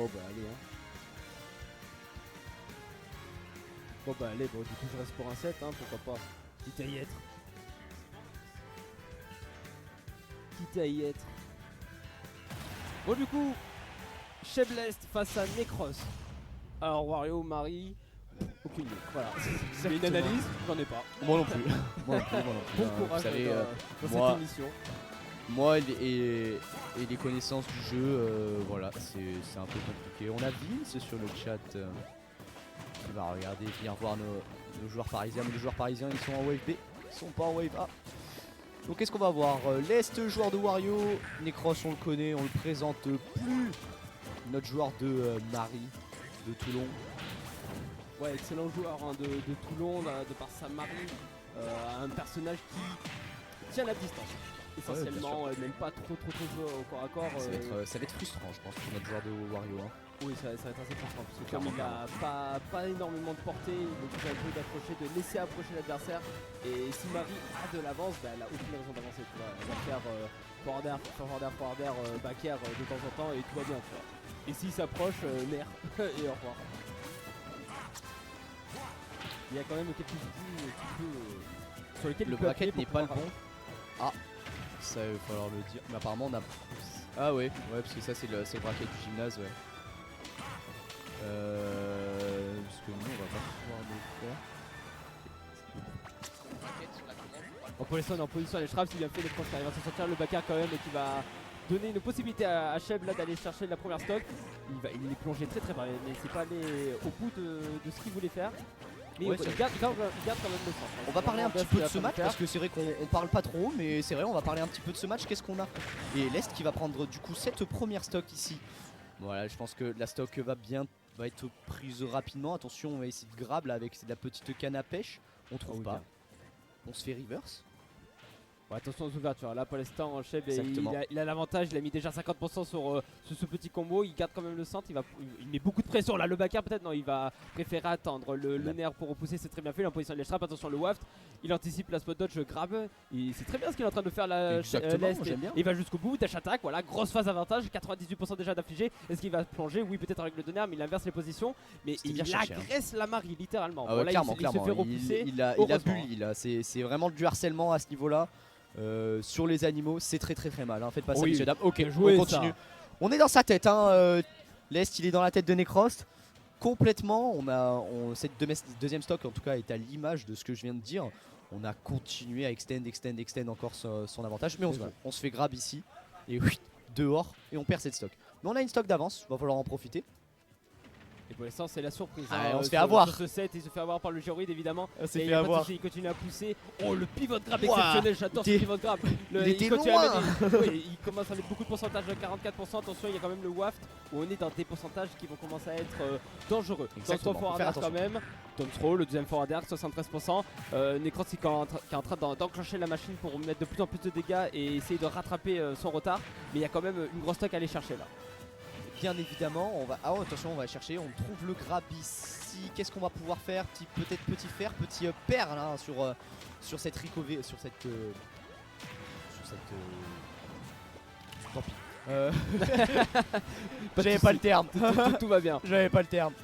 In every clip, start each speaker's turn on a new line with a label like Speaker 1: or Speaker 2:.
Speaker 1: Bon bah allez hein. Bon bah allez, bon du coup je reste pour un set hein, pourquoi pas. Quitte à y être. Quitte à y être. Bon du coup, Sheblest face à Necros. Alors Wario, Marie, aucune idée. Voilà. C'est une analyse, j'en ai pas.
Speaker 2: Moi non plus. Moi non plus.
Speaker 1: Bon courage
Speaker 2: Vous savez,
Speaker 1: dans
Speaker 2: moi-
Speaker 1: cette émission.
Speaker 2: Moi et les connaissances du jeu, voilà, c'est un peu compliqué. On a Vince sur le chat qui va regarder, venir voir nos joueurs parisiens. Mais les joueurs parisiens, ils sont en wave B, ils sont pas en wave A. Donc qu'est-ce qu'on va voir? L'Est, joueur de Wario. Necros, on le connaît, on le présente plus. Notre joueur de Marie, de Toulon.
Speaker 1: Ouais, excellent joueur hein, de Toulon, de par sa Marie. Un personnage qui tient la distance. Essentiellement, même pas trop jouer au corps à corps.
Speaker 2: Ça va être frustrant, je pense, pour notre joueur de Wario. Hein.
Speaker 1: Oui, ça va être assez frustrant parce que comme il a pas énormément de portée, il est obligé un peu d'approcher, de laisser approcher l'adversaire. Et si Marie a de l'avance, bah, elle a aucune raison d'avancer. Elle va faire forward air, back air de temps en temps et tout va bien. Tu vois. Et s'il s'approche, mer et au revoir. Il y a quand même quelques outils sur lesquels
Speaker 2: Le
Speaker 1: il peut
Speaker 2: bracket
Speaker 1: appuyer
Speaker 2: n'est
Speaker 1: pour
Speaker 2: pas le
Speaker 1: pouvoir-
Speaker 2: bon. Ah, ça il va falloir le dire. Mais apparemment on a. Ah ouais, parce que ça c'est le bracket du gymnase, ouais. Parce que nous on va pas pouvoir le faire.
Speaker 1: Bon, pour l'instant on est en position à l'échelon, s'il a fait les croches, il va s'en sortir le backer quand même et qui va donner une possibilité à Sheb là d'aller chercher la première stock. Il est plongé très bas, mais c'est pas allé au bout de ce qu'il voulait faire. Mais
Speaker 2: Ouais,
Speaker 1: il garde quand même le sens.
Speaker 2: On va parler un petit peu de ce match
Speaker 1: faire.
Speaker 2: parce que c'est vrai qu'on parle pas trop, mais c'est vrai, on va parler un petit peu de ce match. Qu'est-ce qu'on a? Et l'Est qui va prendre du coup cette première stock ici. Voilà, je pense que la stock va être prise rapidement. Attention, on va essayer de grab là avec la petite canne à pêche. On trouve
Speaker 1: oui,
Speaker 2: pas.
Speaker 1: bien.
Speaker 2: On se fait reverse.
Speaker 1: Ouais, attention aux ouvertures, là pour l'instant Sheb
Speaker 2: Exactement.
Speaker 1: il a l'avantage, il a mis déjà 50% sur ce petit combo, il garde quand même le centre, il met beaucoup de pression là, le backer peut-être, non il va préférer attendre le nerf pour repousser, c'est très bien fait, il est en position de l'écharpe, attention le waft, il anticipe la spot dodge grab, c'est très bien ce qu'il est en train de faire là,
Speaker 2: Exactement, j'aime bien.
Speaker 1: Il va jusqu'au bout, dash attack, voilà, grosse phase avantage, 98% déjà d'affligé, est-ce qu'il va plonger? Oui peut-être avec le donner, mais il inverse les positions, mais
Speaker 2: C'était
Speaker 1: il
Speaker 2: bien cherché,
Speaker 1: agresse la Marie littéralement,
Speaker 2: Ah ouais,
Speaker 1: voilà,
Speaker 2: clairement,
Speaker 1: il se fait repousser,
Speaker 2: il a
Speaker 1: heureusement.
Speaker 2: bulle, c'est vraiment du harcèlement à ce niveau-là. Sur les animaux, c'est très mal. Hein. Faites pas ça,
Speaker 1: Oui,
Speaker 2: messieurs dames. Ok,
Speaker 1: bien joué,
Speaker 2: on continue.
Speaker 1: ça.
Speaker 2: On est dans sa tête. Hein. L'Est, il est dans la tête de Necros. Complètement. Cette deuxième stock, en tout cas, est à l'image de ce que je viens de dire. On a continué à extend encore son avantage. Mais on se fait grab ici. Et dehors. Et on perd cette stock. Mais on a une stock d'avance. Va falloir en profiter.
Speaker 1: Et pour l'instant c'est la surprise.
Speaker 2: Ah, on se fait
Speaker 1: sur-
Speaker 2: avoir.
Speaker 1: Sur ce set, il se fait avoir par le gyroïde évidemment.
Speaker 2: On s'est
Speaker 1: Et
Speaker 2: fait
Speaker 1: il y a pas de
Speaker 2: avoir.
Speaker 1: souci, il continue à pousser. Oh le pivot grab
Speaker 2: Ouah,
Speaker 1: exceptionnel, j'adore ce
Speaker 2: il était-
Speaker 1: pivot grab.
Speaker 2: il était
Speaker 1: continue
Speaker 2: loin.
Speaker 1: à mettre oui, il commence à mettre beaucoup de pourcentage, 44%. Attention, il y a quand même le waft où on est dans des pourcentages qui vont commencer à être dangereux.
Speaker 2: Exactement,
Speaker 1: Dans
Speaker 2: faut
Speaker 1: forward
Speaker 2: faire
Speaker 1: air quand
Speaker 2: attention.
Speaker 1: même. Tom throw, le deuxième forward air, 73%. Necros qui est en train d'enclencher la machine pour mettre de plus en plus de dégâts et essayer de rattraper son retard. Mais il y a quand même une grosse stock à aller chercher là.
Speaker 2: Bien évidemment, on va. Ah ouais, attention, on va chercher. On trouve le grab ici. Qu'est-ce qu'on va pouvoir faire? Peut-être petit fer, petit perle hein, sur cette ricové, sur cette. Tant pis. J'avais pas le terme.
Speaker 1: Tout va bien.
Speaker 2: J'avais pas le terme.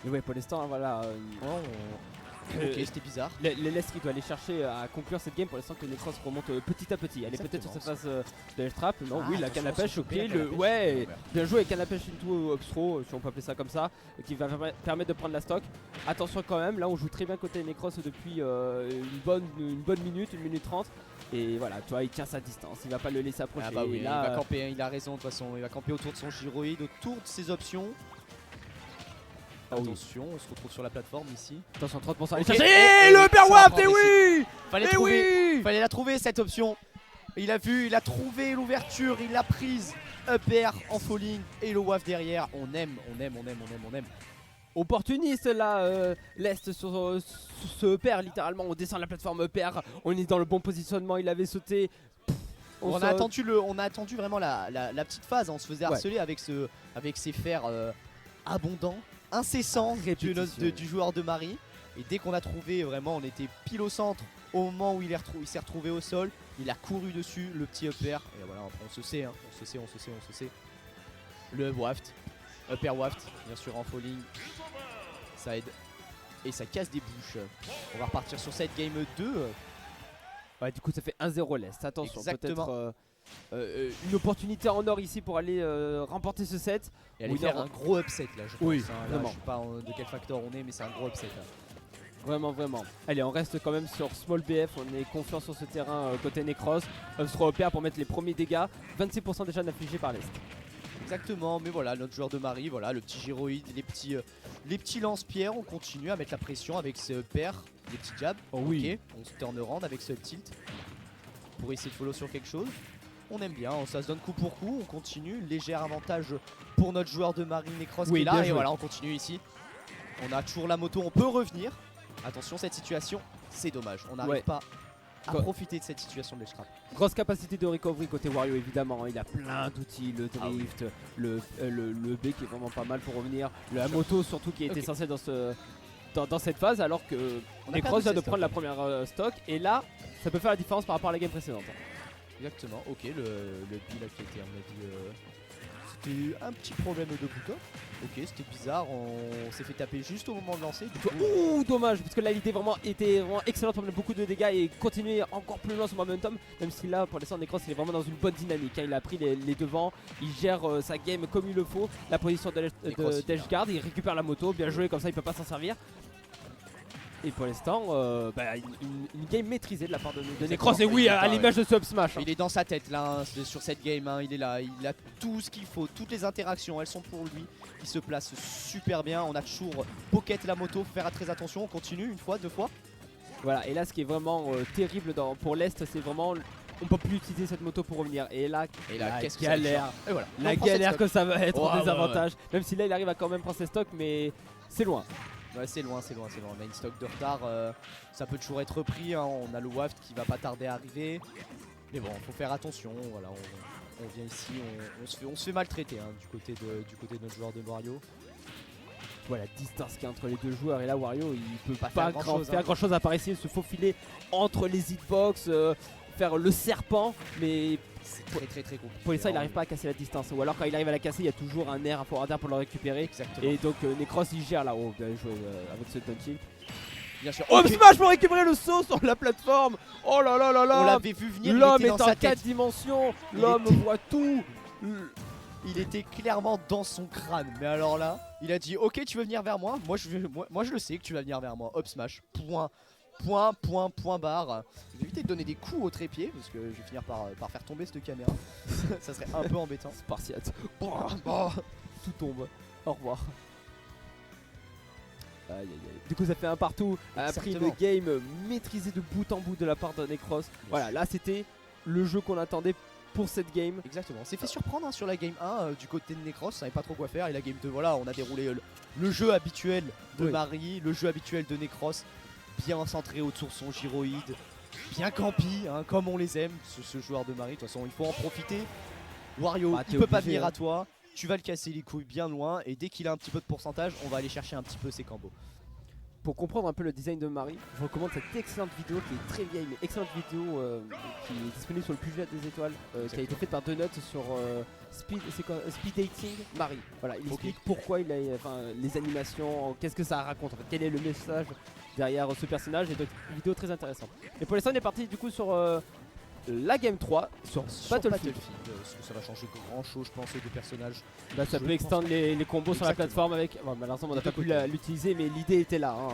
Speaker 1: Mais ouais, pour l'instant, voilà.
Speaker 2: Ok, c'était bizarre.
Speaker 1: L'Est qui doit aller chercher à conclure cette game pour l'instant que Necros remonte petit à petit. Elle est peut-être sur cette phase de trap. Non, oui, la canne à pêche, ok. Ouais, bien joué, canne à pêche into upthrow, si on peut appeler ça comme ça, qui va permettre de prendre la stock. Attention quand même, là on joue très bien côté Necros depuis une bonne minute, 1 minute 30. Et voilà, tu vois, il tient sa distance, il va pas le laisser approcher.
Speaker 2: Ah bah oui,
Speaker 1: Et là,
Speaker 2: il va camper, hein, il a raison de toute façon. Il va camper autour de son gyroïde, autour de ses options.
Speaker 1: Ah oui.
Speaker 2: Attention, on se retrouve sur la plateforme ici.
Speaker 1: attention, 30%. Allez
Speaker 2: Ok,
Speaker 1: chercher.
Speaker 2: et
Speaker 1: Et le
Speaker 2: ça
Speaker 1: Bear
Speaker 2: va
Speaker 1: Waft,
Speaker 2: prendre
Speaker 1: et oui.
Speaker 2: Fallait
Speaker 1: Et
Speaker 2: trouver,
Speaker 1: oui.
Speaker 2: fallait la trouver cette option. Il a vu, il a trouvé l'ouverture, il l'a prise. Up air en falling et le waft derrière. On aime.
Speaker 1: Opportuniste là, l'Est sur ce EPR littéralement, on descend la plateforme EPR, on est dans le bon positionnement, il avait sauté.
Speaker 2: On a attendu vraiment la petite phase. On se faisait harceler avec ces fers abondants, incessants du joueur de Marie. Et dès qu'on a trouvé vraiment, on était pile au centre. Au moment où il s'est retrouvé au sol, il a couru dessus, le petit upper. Et voilà, on se sait, hein, on se sait. Le waft. Upper Waft, bien sûr en falling. Ça aide. Et ça casse des bouches. On va repartir sur cette game 2.
Speaker 1: Ouais, du coup ça fait 1-0 l'Est. Attention,
Speaker 2: Exactement.
Speaker 1: peut-être une opportunité en or ici pour aller remporter ce set.
Speaker 2: Et aller
Speaker 1: Oui,
Speaker 2: faire
Speaker 1: non.
Speaker 2: un gros upset là, je pense.
Speaker 1: Oui,
Speaker 2: Là,
Speaker 1: vraiment.
Speaker 2: je sais pas de quel facteur on est, mais c'est un gros upset là.
Speaker 1: Vraiment, vraiment. Allez, on reste quand même sur Small BF. On est confiant sur ce terrain côté Necros. Upstro opère pour mettre les premiers dégâts. 26% déjà infligés par l'Est.
Speaker 2: Exactement, mais voilà, notre joueur de Marie, voilà, le petit gyroïde, les petits lance-pierres, on continue à mettre la pression avec ce pair, les petits jabs.
Speaker 1: Oh oui.
Speaker 2: Ok, on se turn around avec ce tilt pour essayer de follow sur quelque chose. On aime bien, ça se donne coup pour coup, on continue, léger avantage pour notre joueur de Marie Necros qui est là, et voilà, on continue ici. On a toujours la moto, on peut revenir. Attention, cette situation, c'est dommage, on n'arrive pas à profiter de cette situation de l'Edge-Trap.
Speaker 1: Grosse capacité de recovery côté Wario évidemment, il a plein d'outils, le drift, le B qui est vraiment pas mal pour revenir, la moto surtout qui est essentielle dans cette phase alors que Necros vient de prendre la première stock et là ça peut faire la différence par rapport à la game précédente.
Speaker 2: Exactement, ok, le build qui était à mon avis, c'était un petit problème de bouton. Ok, c'était bizarre, on s'est fait taper juste au moment de lancer.
Speaker 1: Ouh, dommage, parce que là il était vraiment excellent pour mettre beaucoup de dégâts et continuer encore plus loin son momentum. Même si là pour l'instant Necros il est vraiment dans une bonne dynamique, hein. Il a pris les devants, il gère sa game comme il le faut. La position d'edge guard, il récupère la moto, bien joué, comme ça il peut pas s'en servir. Et pour l'instant, une game maîtrisée de la part de Necros. Et oui, à l'image de ce up smash.
Speaker 2: Il est dans sa tête là, hein, sur cette game, hein, il est là, il a tout ce qu'il faut, toutes les interactions, elles sont pour lui. Il se place super bien, on a toujours pocket la moto, faut faire très attention, on continue une fois, deux fois.
Speaker 1: Voilà, et là ce qui est vraiment terrible pour l'Est, c'est vraiment... On peut plus utiliser cette moto pour revenir. Et là
Speaker 2: qu'est-ce que
Speaker 1: galère.
Speaker 2: Et voilà,
Speaker 1: la galère que ça va être en désavantage. Même si là il arrive à quand même prendre ses stocks, mais c'est loin.
Speaker 2: Ouais, c'est loin. On a une stock de retard, ça peut toujours être repris, hein. On a le waft qui va pas tarder à arriver. Mais bon, faut faire attention, voilà, on vient ici, on se fait maltraiter, hein, du côté de notre joueur de Wario.
Speaker 1: Voilà, la distance qui est entre les deux joueurs, et là Wario il peut pas
Speaker 2: faire
Speaker 1: grand chose à part essayer de se faufiler entre les hitbox, faire le serpent, mais
Speaker 2: c'est très compliqué.
Speaker 1: Pour l'instant il n'arrive pas à casser la distance, ou alors quand il arrive à la casser il y a toujours un air, un forward air pour le récupérer.
Speaker 2: Exactement.
Speaker 1: Et donc Necros il gère là-haut, bien joué avec ce down.
Speaker 2: Bien sûr.
Speaker 1: Oh, smash pour récupérer le saut sur la plateforme. Oh là là là là.
Speaker 2: On l'avait vu venir.
Speaker 1: L'homme est en 4 dimensions. L'homme voit tout.
Speaker 2: Il était clairement dans son crâne. Mais alors là, il a dit ok, tu veux venir vers moi. Moi je le sais que tu vas venir vers moi. Hop smash. Point barre. Je vais éviter de donner des coups au trépied parce que je vais finir par faire tomber cette caméra. Ça serait un peu embêtant.
Speaker 1: Spartiate. Tout tombe. Au revoir. Aïe, aïe, aïe. Du coup ça fait un partout. A pris une game maîtrisée de bout en bout de la part de Necros. Voilà, là c'était le jeu qu'on attendait pour cette game.
Speaker 2: Exactement, on s'est fait surprendre, hein, sur la game 1 du côté de Necros, on savait pas trop quoi faire. Et la game 2, voilà, on a déroulé le jeu habituel de Marie, le jeu habituel de Necros, bien centré autour de son gyroïde, bien campi, hein, comme on les aime, ce joueur de Marie. De toute façon il faut en profiter. Wario, il peut pas venir à toi. Tu vas le casser les couilles bien loin, et dès qu'il a un petit peu de pourcentage, on va aller chercher un petit peu ses combos.
Speaker 1: Pour comprendre un peu le design de Marie, je recommande cette excellente vidéo qui est très vieille mais excellente vidéo qui est disponible sur le Pugilat des étoiles, qui a été faite par Donut sur Speed Dating Marie. Voilà, il explique pourquoi il a, les animations, qu'est-ce que ça raconte, en fait, quel est le message derrière ce personnage, et donc une vidéo très intéressante. Et pour l'instant on est parti du coup sur la game 3 sur Battlefield.
Speaker 2: Est-ce que ça va changer grand chose, je pense, aux deux personnages?
Speaker 1: Là ça peut extendre les combos sur la plateforme avec... Bon, malheureusement on n'a pas pu l'utiliser, mais l'idée était là, hein.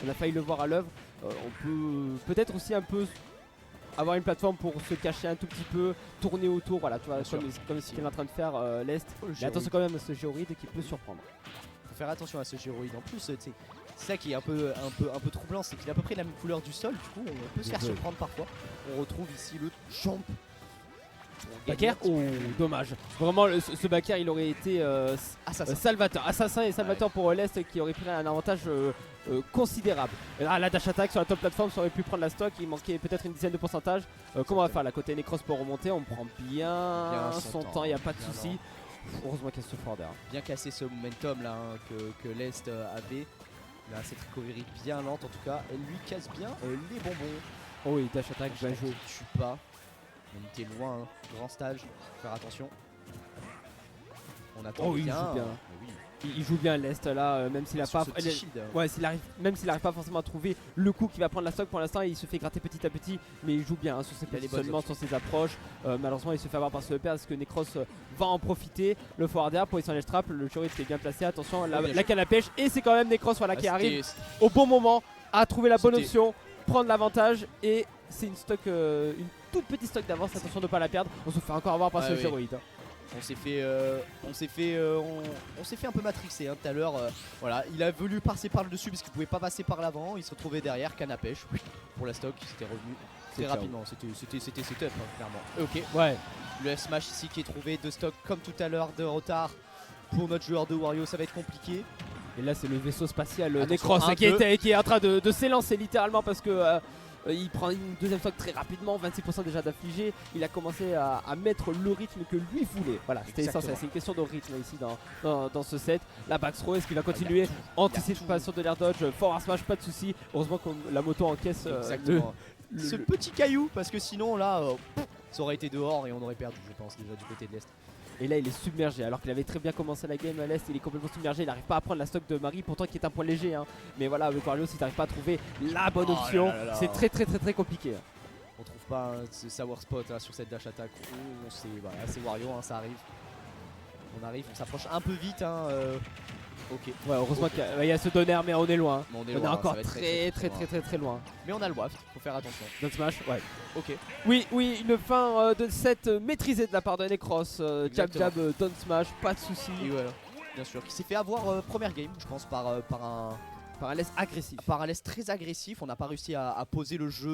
Speaker 1: On a failli le voir à l'œuvre. On peut peut-être aussi un peu avoir une plateforme pour se cacher un tout petit peu, tourner autour, voilà, tu vois, comme ce qu'il est en train de faire l'Est. Mais attention quand même à ce gyroïde qui peut surprendre.
Speaker 2: Faut faire attention à ce gyroïde. En plus, c'est ça qui est un peu troublant, c'est qu'il a à peu près la même couleur du sol, du coup on peut se faire surprendre parfois. On retrouve ici le jump.
Speaker 1: Backer, oh dommage. Vraiment ce backer il aurait été Salvateur, assassin et Salvateur pour l'Est qui aurait pris un avantage considérable. Et là la dash attack sur la top plateforme, ça aurait pu prendre la stock, il manquait peut-être une dizaine de pourcentage. Comment on va faire la côté Necros pour remonter, on prend bien son temps, il n'y a pas de souci. Heureusement qu'il y a ce fort derrière.
Speaker 2: Bien casser ce momentum là, hein, que l'Est avait. Là cette recovery bien lente en tout cas, elle lui casse bien les bonbons.
Speaker 1: Oh oui, dash attack, je vais jouer.
Speaker 2: Tue pas. On était loin, hein. Grand stage, faut faire attention. On on attend
Speaker 1: Oh, il
Speaker 2: bien.
Speaker 1: joue bien.
Speaker 2: Oui.
Speaker 1: Il joue bien l'Est là, même s'il a
Speaker 2: Sur
Speaker 1: pas.
Speaker 2: ce petit shield,
Speaker 1: Ouais, même s'il arrive pas forcément à trouver le coup qui va prendre la stock pour l'instant, il se fait gratter petit à petit, mais il joue bien hein, sur ses
Speaker 2: Il a les bonnes
Speaker 1: positionnements, sur ses approches. Malheureusement, il se fait avoir par ce EPR parce que Necros va en profiter. Le forward air pour les trap, le Chorus qui est bien placé. Attention, la canne à pêche, et c'est quand même Necros voilà, qui arrive au bon moment à trouver la bonne option, prendre l'avantage, et c'est une stock, une toute petite stock d'avance. Attention de ne pas la perdre. On se fait encore avoir par ce Zeroid.
Speaker 2: On s'est fait un peu matrixer hein, tout à l'heure. Voilà, il a voulu passer par le dessus parce qu'il pouvait pas passer par l'avant. Il se retrouvait derrière, canne à pêche pour la stock. C'était revenu très rapidement. C'était setup hein, clairement. Ok.
Speaker 1: Ouais.
Speaker 2: Le F-Smash ici qui est trouvé de stock comme tout à l'heure de retard pour notre joueur de Wario. Ça va être compliqué.
Speaker 1: Et là c'est le vaisseau spatial
Speaker 2: Attention,
Speaker 1: Necros qui est en train de s'élancer littéralement parce que il prend une deuxième stock très rapidement, 26% déjà d'affligé. Il a commencé à mettre le rythme que lui voulait. Voilà, c'était essentiel. C'est une question de rythme ici dans ce set. La back throw, est-ce qu'il va continuer? Anticipation de l'air dodge, forward smash, pas de souci. Heureusement que la moto encaisse
Speaker 2: ce petit caillou parce que sinon là ça aurait été dehors et on aurait perdu, je pense, déjà du côté de l'Est.
Speaker 1: Et là il est submergé alors qu'il avait très bien commencé la game à l'Est. Il est complètement submergé, il n'arrive pas à prendre la stock de Marie, pourtant qui est un point léger hein. Mais voilà, avec Wario, si tu n'arrives pas à trouver la bonne option, c'est très compliqué.
Speaker 2: On trouve pas ce sour spot hein, sur cette dash attack. Voilà, c'est Wario hein, ça arrive. On arrive, on s'approche un peu vite hein, ok.
Speaker 1: Ouais, heureusement qu'il y a ce donner, mais on est loin.
Speaker 2: On
Speaker 1: est encore très loin.
Speaker 2: Mais on a le waft, faut faire attention.
Speaker 1: Down smash, ouais.
Speaker 2: Ok.
Speaker 1: Oui, une fin de set maîtrisée de la part de Necros. Jab, down smash, pas de soucis.
Speaker 2: Et voilà, bien sûr. Qui s'est fait avoir première game, je pense, par un
Speaker 1: LS agressif.
Speaker 2: Par un LS très agressif. On n'a pas réussi à poser le jeu.